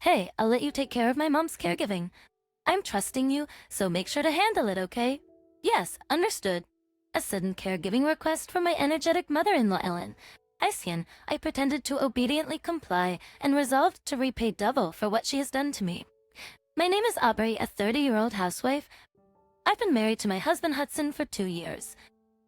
Hey, I'll let you take care of my mom's caregiving. I'm trusting you, so make sure to handle it, okay? Yes, understood. A sudden caregiving request from my energetic mother-in-law, Ellen. I pretended to obediently comply and resolved to repay double for what she has done to me. My name is Aubrey, a 30-year-old housewife. I've been married to my husband Hudson for 2 years.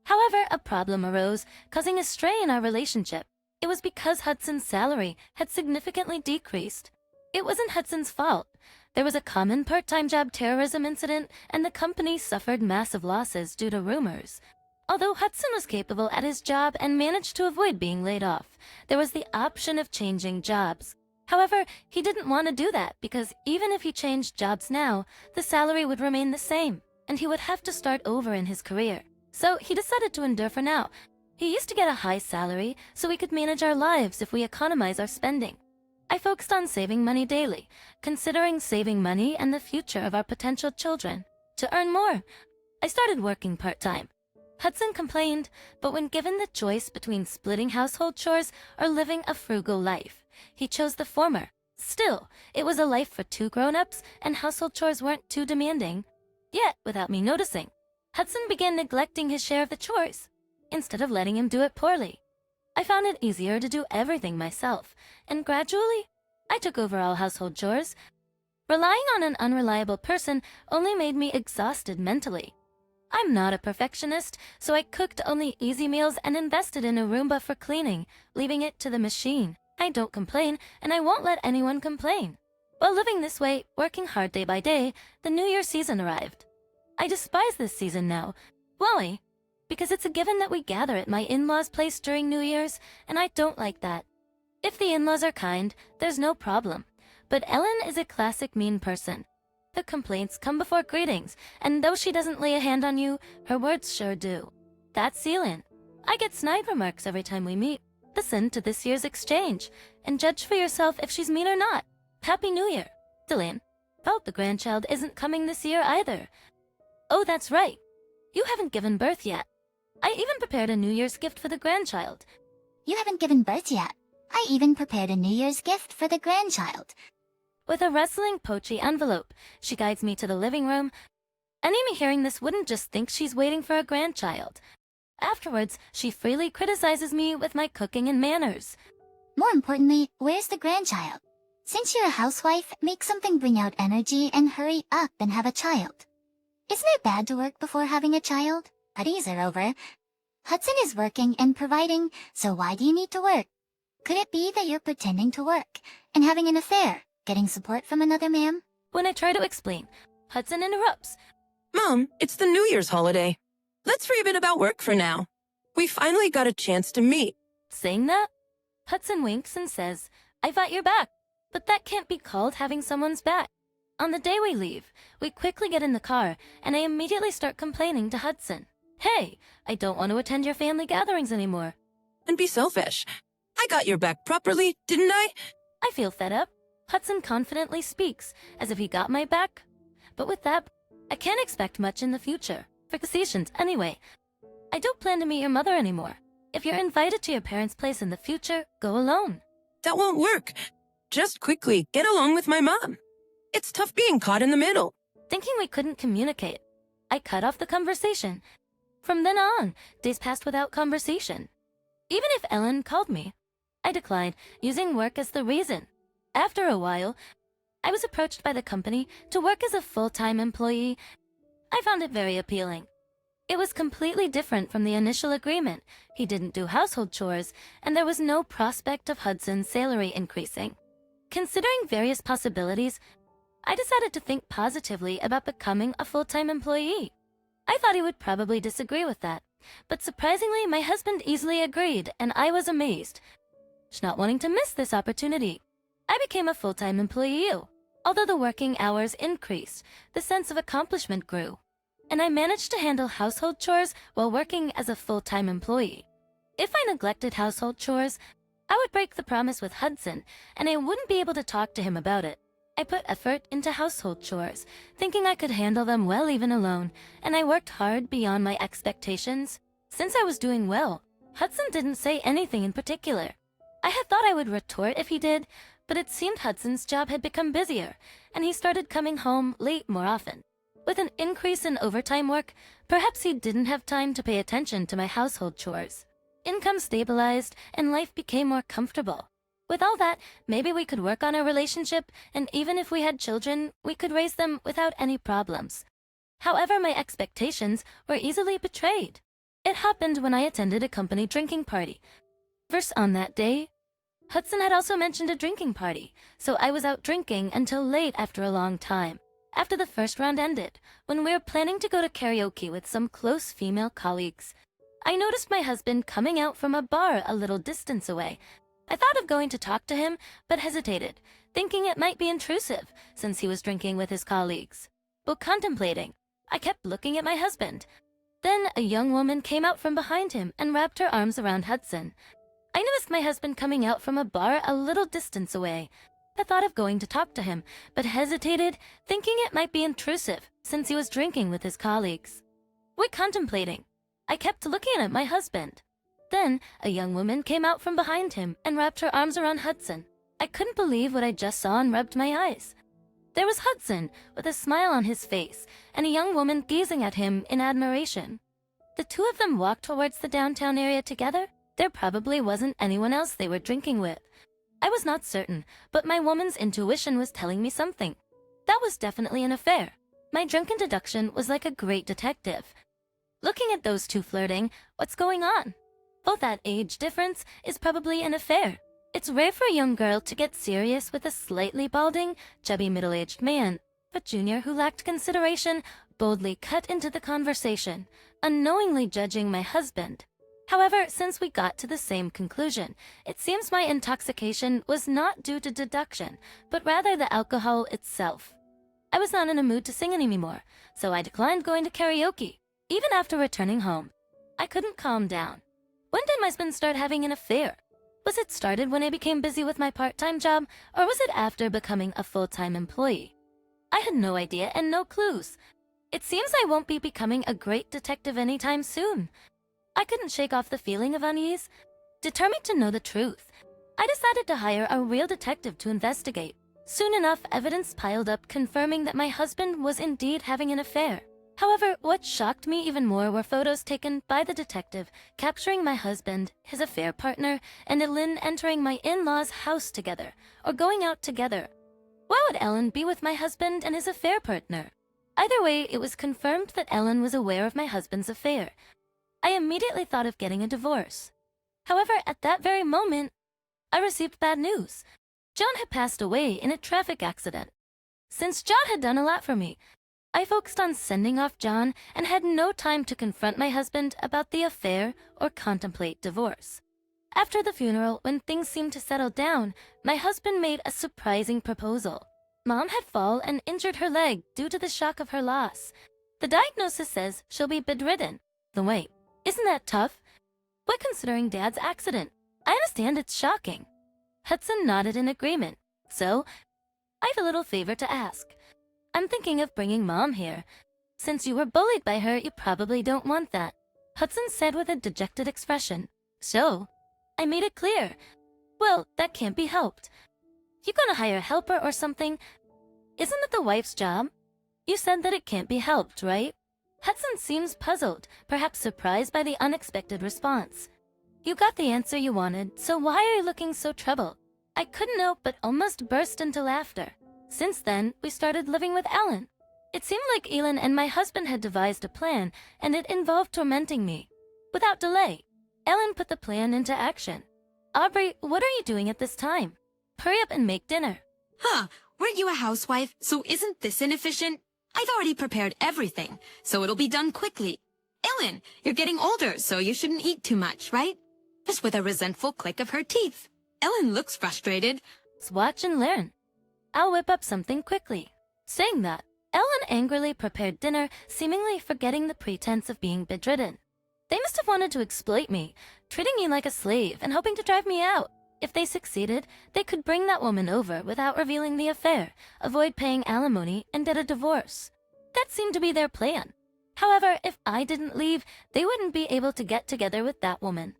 However, a problem arose, causing a stray in our relationship. It was because Hudson's salary had significantly decreased. It wasn't Hudson's fault. There was a common part-time job terrorism incident, and the company suffered massive losses due to rumors. Although Hudson was capable at his job and managed to avoid being laid off, there was the option of changing jobs. However, he didn't want to do that because even if he changed jobs now, the salary would remain the same, and he would have to start over in his career. So he decided to endure for now. He used to get a high salary, so we could manage our lives if we economize our spending. I focused on saving money daily, considering saving money and the future of our potential children. To earn more, I started working part-time. Hudson complained, but when given the choice between splitting household chores or living a frugal life, he chose the former. Still, it was a life for 2 grown-ups, and household chores weren't too demanding. Yet, without me noticing, Hudson began neglecting his share of the chores, instead of letting him do it poorly. I found it easier to do everything myself, and gradually, I took over all household chores. Relying on an unreliable person only made me exhausted mentally. I'm not a perfectionist, so I cooked only easy meals and invested in a Roomba for cleaning, leaving it to the machine. I don't complain, and I won't let anyone complain. While living this way, working hard day by day, the New Year season arrived. I despise this season now. Why? Because it's a given that we gather at my in-laws' place during New Year's, and I don't like that. If the in-laws are kind, there's no problem. But Ellen is a classic mean person. The complaints come before greetings, and though she doesn't lay a hand on you, her words sure do. That's Celine. I get snide remarks every time we meet. Listen to this year's exchange, and judge for yourself if she's mean or not. Happy New Year. Delanne. Felt the grandchild isn't coming this year either. Oh, that's right. You haven't given birth yet. I even prepared a New Year's gift for the grandchild. You haven't given birth yet. I even prepared a New Year's gift for the grandchild. With a rustling poachy envelope, she guides me to the living room. Anyone hearing this wouldn't just think she's waiting for a grandchild. Afterwards, she freely criticizes me with my cooking and manners. More importantly, where's the grandchild? Since you're a housewife, make something bring out energy and hurry up and have a child. Isn't it bad to work before having a child? Parties are over. Hudson is working and providing, so why do you need to work? Could it be that you're pretending to work and having an affair, getting support from another man? When I try to explain, Hudson interrupts. Mom, it's the New Year's holiday. Let's forget about work for now. We finally got a chance to meet. Saying that, Hudson winks and says, I've got your back. But that can't be called having someone's back. On the day we leave, we quickly get in the car, and I immediately start complaining to Hudson. Hey, I don't want to attend your family gatherings anymore. And be selfish. I got your back properly, didn't I? I feel fed up. Hudson confidently speaks, as if he got my back. But with that, I can't expect much in the future. For concessions, anyway. I don't plan to meet your mother anymore. If you're invited to your parents' place in the future, go alone. That won't work. Just quickly get along with my mom. It's tough being caught in the middle. Thinking we couldn't communicate, I cut off the conversation. From then on, days passed without conversation. Even if Ellen called me, I declined, using work as the reason. After a while, I was approached by the company to work as a full-time employee. I found it very appealing. It was completely different from the initial agreement. He didn't do household chores, and there was no prospect of Hudson's salary increasing. Considering various possibilities, I decided to think positively about becoming a full-time employee. I thought he would probably disagree with that, but surprisingly, my husband easily agreed, and I was amazed. Not wanting to miss this opportunity, I became a full-time employee. Although the working hours increased, the sense of accomplishment grew, and I managed to handle household chores while working as a full-time employee. If I neglected household chores, I would break the promise with Hudson, and I wouldn't be able to talk to him about it. I put effort into household chores, thinking I could handle them well even alone, and I worked hard beyond my expectations. Since I was doing well, Hudson didn't say anything in particular. I had thought I would retort if he did, but it seemed Hudson's job had become busier, and he started coming home late more often. With an increase in overtime work, perhaps he didn't have time to pay attention to my household chores. Income stabilized, and life became more comfortable. With all that, maybe we could work on our relationship, and even if we had children, we could raise them without any problems. However, my expectations were easily betrayed. It happened when I attended a company drinking party. First on that day, Hudson had also mentioned a drinking party, so I was out drinking until late after a long time. After the first round ended, when we were planning to go to karaoke with some close female colleagues, I noticed my husband coming out from a bar a little distance away. I thought of going to talk to him, but hesitated, thinking it might be intrusive since he was drinking with his colleagues. But contemplating, I kept looking at my husband. Then a young woman came out from behind him and wrapped her arms around Hudson. I noticed my husband coming out from a bar a little distance away. I thought of going to talk to him, but hesitated, thinking it might be intrusive since he was drinking with his colleagues. While contemplating, I kept looking at my husband. Then a young woman came out from behind him and wrapped her arms around Hudson. I couldn't believe what I just saw and rubbed my eyes. There was Hudson with a smile on his face and a young woman gazing at him in admiration. The two of them walked towards the downtown area together. There probably wasn't anyone else they were drinking with. I was not certain, but my woman's intuition was telling me something. That was definitely an affair. My drunken deduction was like a great detective. Looking at those two flirting, what's going on? Both that age difference is probably an affair. It's rare for a young girl to get serious with a slightly balding, chubby middle-aged man, but Junior, who lacked consideration, boldly cut into the conversation, unknowingly judging my husband. However, since we got to the same conclusion, it seems my intoxication was not due to deduction, but rather the alcohol itself. I was not in a mood to sing anymore, so I declined going to karaoke. Even after returning home, I couldn't calm down. When did my husband start having an affair? Was it started when I became busy with my part-time job, or was it after becoming a full-time employee? I had no idea and no clues. It seems I won't be becoming a great detective anytime soon. I couldn't shake off the feeling of unease. Determined to know the truth, I decided to hire a real detective to investigate. Soon enough, evidence piled up confirming that my husband was indeed having an affair. However, what shocked me even more were photos taken by the detective capturing my husband, his affair partner, and Ellen entering my in-laws' house together, or going out together. Why would Ellen be with my husband and his affair partner? Either way, it was confirmed that Ellen was aware of my husband's affair. I immediately thought of getting a divorce. However, at that very moment, I received bad news. John had passed away in a traffic accident. Since John had done a lot for me, I focused on sending off John and had no time to confront my husband about the affair or contemplate divorce. After the funeral, when things seemed to settle down, my husband made a surprising proposal. Mom had fallen and injured her leg due to the shock of her loss. The diagnosis says she'll be bedridden. Wait, isn't that tough? But considering Dad's accident, I understand it's shocking. Hudson nodded in agreement. So, I have a little favor to ask. I'm thinking of bringing Mom here. Since you were bullied by her, you probably don't want that, Hudson said with a dejected expression. So, I made it clear. Well, that can't be helped. You gonna hire a helper or something? Isn't it the wife's job? You said that it can't be helped, right? Hudson seems puzzled, perhaps surprised by the unexpected response. You got the answer you wanted, so why are you looking so troubled? I couldn't help but almost burst into laughter. Since then, we started living with Ellen. It seemed like Elin and my husband had devised a plan, and it involved tormenting me. Without delay, Ellen put the plan into action. Aubrey, what are you doing at this time? Hurry up and make dinner. Huh, weren't you a housewife? So isn't this inefficient? I've already prepared everything, so it'll be done quickly. Ellen, you're getting older, so you shouldn't eat too much, right? Just with a resentful click of her teeth. Ellen looks frustrated. Let's watch and learn. I'll whip up something quickly. Saying that, Ellen angrily prepared dinner, seemingly forgetting the pretense of being bedridden. They must have wanted to exploit me, treating me like a slave and hoping to drive me out. If they succeeded, they could bring that woman over without revealing the affair, avoid paying alimony, and get a divorce. That seemed to be their plan. However, if I didn't leave, they wouldn't be able to get together with that woman.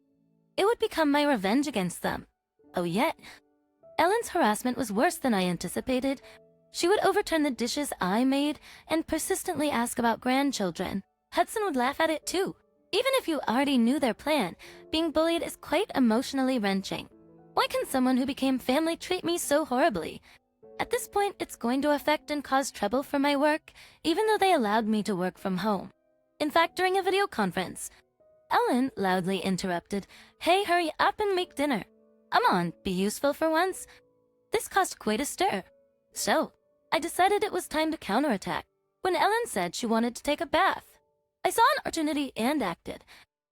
It would become my revenge against them. Oh, yet, Ellen's harassment was worse than I anticipated. She would overturn the dishes I made and persistently ask about grandchildren. Hudson would laugh at it too. Even if you already knew their plan, being bullied is quite emotionally wrenching. Why can someone who became family treat me so horribly? At this point, it's going to affect and cause trouble for my work, even though they allowed me to work from home. In fact, during a video conference, Ellen loudly interrupted, "Hey, hurry up and make dinner. Come on, be useful for once." This caused quite a stir. So, I decided it was time to counterattack when Ellen said she wanted to take a bath. I saw an opportunity and acted.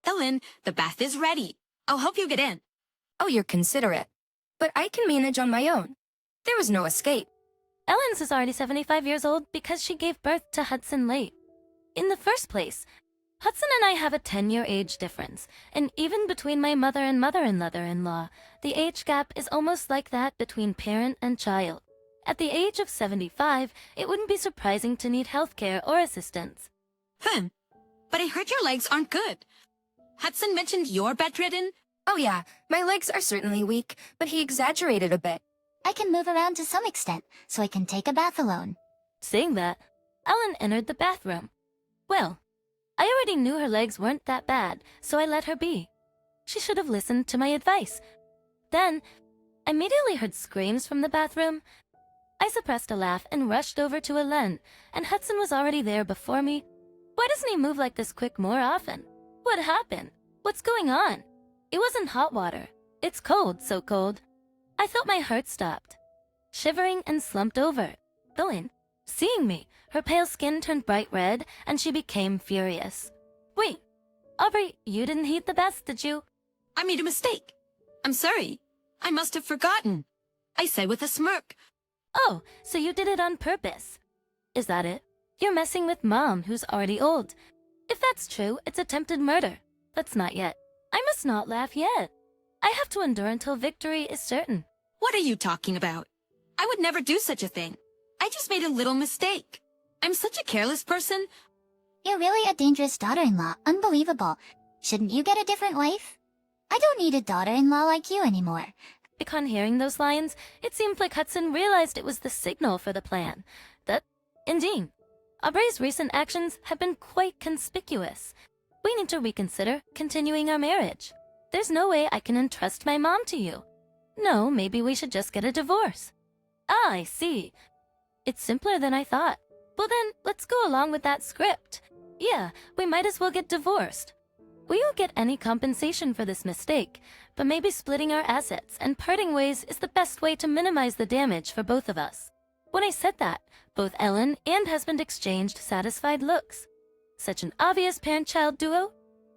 Ellen, the bath is ready. I'll help you get in. Oh, you're considerate. But I can manage on my own. There was no escape. Ellen's is already 75 years old because she gave birth to Hudson late. In the first place, Hudson and I have a 10-year age difference, and even between my mother and mother-in-law, the age gap is almost like that between parent and child. At the age of 75, it wouldn't be surprising to need healthcare or assistance. But I heard your legs aren't good. Hudson mentioned you're bedridden. Oh yeah, my legs are certainly weak, but he exaggerated a bit. I can move around to some extent, so I can take a bath alone. Saying that, Ellen entered the bathroom. Well, I already knew her legs weren't that bad, so I let her be. She should have listened to my advice. Then, I immediately heard screams from the bathroom. I suppressed a laugh and rushed over to Ellen, and Hudson was already there before me. Why doesn't he move like this quick more often? What happened? What's going on? It wasn't hot water. It's cold, so cold. I felt my heart stopped. Shivering and slumped over. Ellen, seeing me, her pale skin turned bright red, and she became furious. "Wait, Aubrey, you didn't heat the bath, did you?" I made a mistake. I'm sorry. I must have forgotten. I said with a smirk. "Oh, so you did it on purpose. Is that it? You're messing with Mom, who's already old. If that's true, it's attempted murder. That's not yet. I must not laugh yet. I have to endure until victory is certain." What are you talking about? I would never do such a thing. I just made a little mistake. I'm such a careless person. You're really a dangerous daughter-in-law. Unbelievable. Shouldn't you get a different wife? I don't need a daughter-in-law like you anymore. Upon hearing those lines, it seemed like Hudson realized it was the signal for the plan. That, indeed, Aubrey's recent actions have been quite conspicuous. We need to reconsider continuing our marriage. There's no way I can entrust my mom to you. No, maybe we should just get a divorce. Ah, I see. It's simpler than I thought. Well then, let's go along with that script. Yeah, we might as well get divorced. We won't get any compensation for this mistake, but maybe splitting our assets and parting ways is the best way to minimize the damage for both of us. When I said that, both Ellen and husband exchanged satisfied looks. Such an obvious parent-child duo.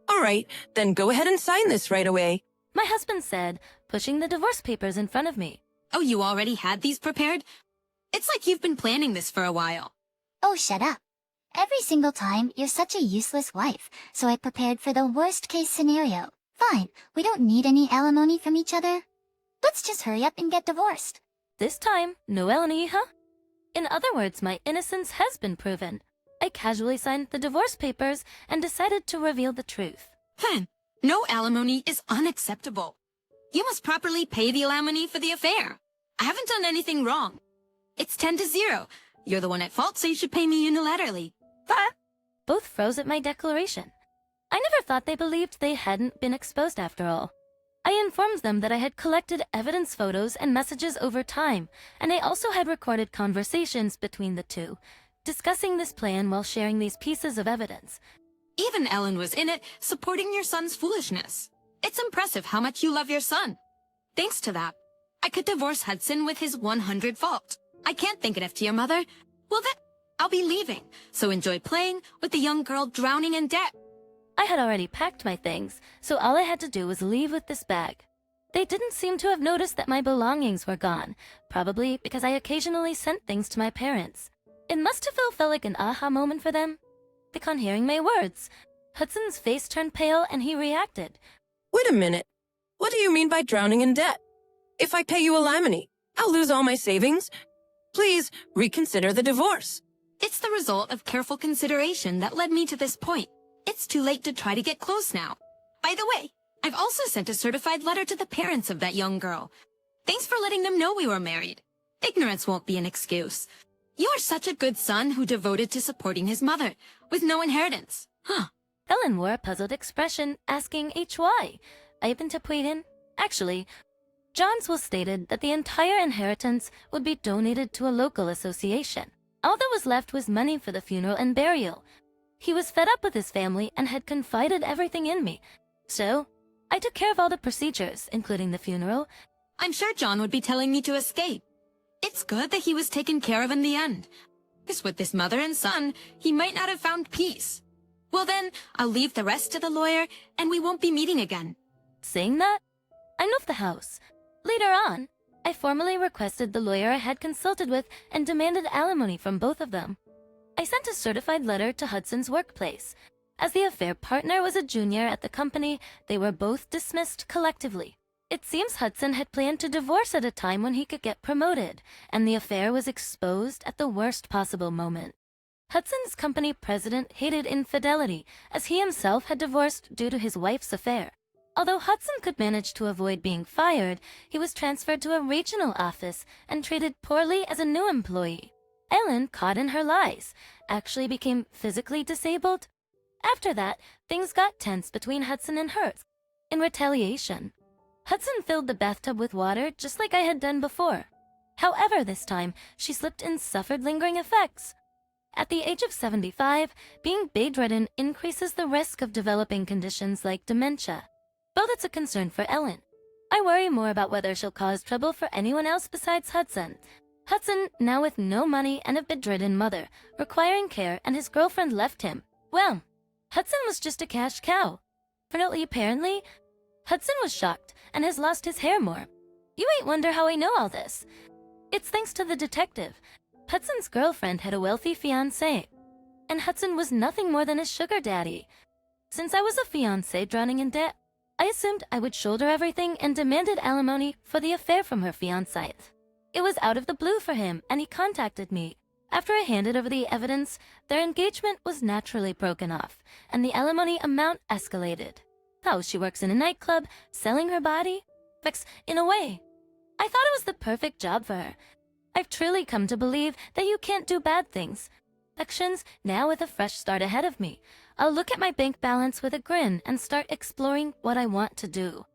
All right, then go ahead and sign this right away. My husband said, pushing the divorce papers in front of me. Oh, you already had these prepared? It's like you've been planning this for a while. Oh, shut up. Every single time, you're such a useless wife, so I prepared for the worst-case scenario. Fine, we don't need any alimony from each other. Let's just hurry up and get divorced. This time, no Eleni, huh? In other words, my innocence has been proven. I casually signed the divorce papers and decided to reveal the truth. No alimony is unacceptable. You must properly pay the alimony for the affair. I haven't done anything wrong. It's 10-0. You're the one at fault, so you should pay me unilaterally. Both froze at my declaration. I never thought they believed they hadn't been exposed after all. I informed them that I had collected evidence photos and messages over time, and I also had recorded conversations between the two, discussing this plan while sharing these pieces of evidence. Even Ellen was in it, supporting your son's foolishness. It's impressive how much you love your son. Thanks to that, I could divorce Hudson with his 100 fault. I can't think enough to your mother. Well then, I'll be leaving, so enjoy playing with the young girl drowning in debt. I had already packed my things, so all I had to do was leave with this bag. They didn't seem to have noticed that my belongings were gone, probably because I occasionally sent things to my parents. It must have felt like an aha moment for them. Upon hearing my words, Hudson's face turned pale and he reacted. Wait a minute. What do you mean by drowning in debt? If I pay you alimony, I'll lose all my savings. Please reconsider the divorce. It's the result of careful consideration that led me to this point. It's too late to try to get close now. By the way, I've also sent a certified letter to the parents of that young girl. Thanks for letting them know we were married. Ignorance won't be an excuse. You're such a good son who devoted to supporting his mother, with no inheritance. Huh. Ellen wore a puzzled expression, asking HY. I interpreted. Actually, John's will stated that the entire inheritance would be donated to a local association. All that was left was money for the funeral and burial. He was fed up with his family and had confided everything in me. So, I took care of all the procedures, including the funeral. I'm sure John would be telling me to escape. It's good that he was taken care of in the end. Because with this mother and son, he might not have found peace. Well then, I'll leave the rest to the lawyer, and we won't be meeting again. Saying that, I left the house. Later on, I formally requested the lawyer I had consulted with and demanded alimony from both of them. I sent a certified letter to Hudson's workplace. As the affair partner was a junior at the company, they were both dismissed collectively. It seems Hudson had planned to divorce at a time when he could get promoted, and the affair was exposed at the worst possible moment. Hudson's company president hated infidelity, as he himself had divorced due to his wife's affair. Although Hudson could manage to avoid being fired, he was transferred to a regional office and treated poorly as a new employee. Ellen, caught in her lies, actually became physically disabled. After that, things got tense between Hudson and her. In retaliation, Hudson filled the bathtub with water just like I had done before. However, this time, she slipped and suffered lingering effects. At the age of 75, being bedridden increases the risk of developing conditions like dementia. Though that's a concern for Ellen. I worry more about whether she'll cause trouble for anyone else besides Hudson. Hudson, now with no money and a bedridden mother, requiring care, and his girlfriend left him. Well, Hudson was just a cash cow. Apparently, Hudson was shocked and has lost his hair more. You might wonder how I know all this. It's thanks to the detective. Hudson's girlfriend had a wealthy fiancé, and Hudson was nothing more than his sugar daddy. Since I was a fiancé drowning in debt, I assumed I would shoulder everything and demanded alimony for the affair from her fiancé. It was out of the blue for him, and he contacted me. After I handed over the evidence, their engagement was naturally broken off, and the alimony amount escalated. Oh, she works in a nightclub, selling her body? In a way, I thought it was the perfect job for her. I've truly come to believe that you can't do bad things. Now with a fresh start ahead of me, I'll look at my bank balance with a grin and start exploring what I want to do.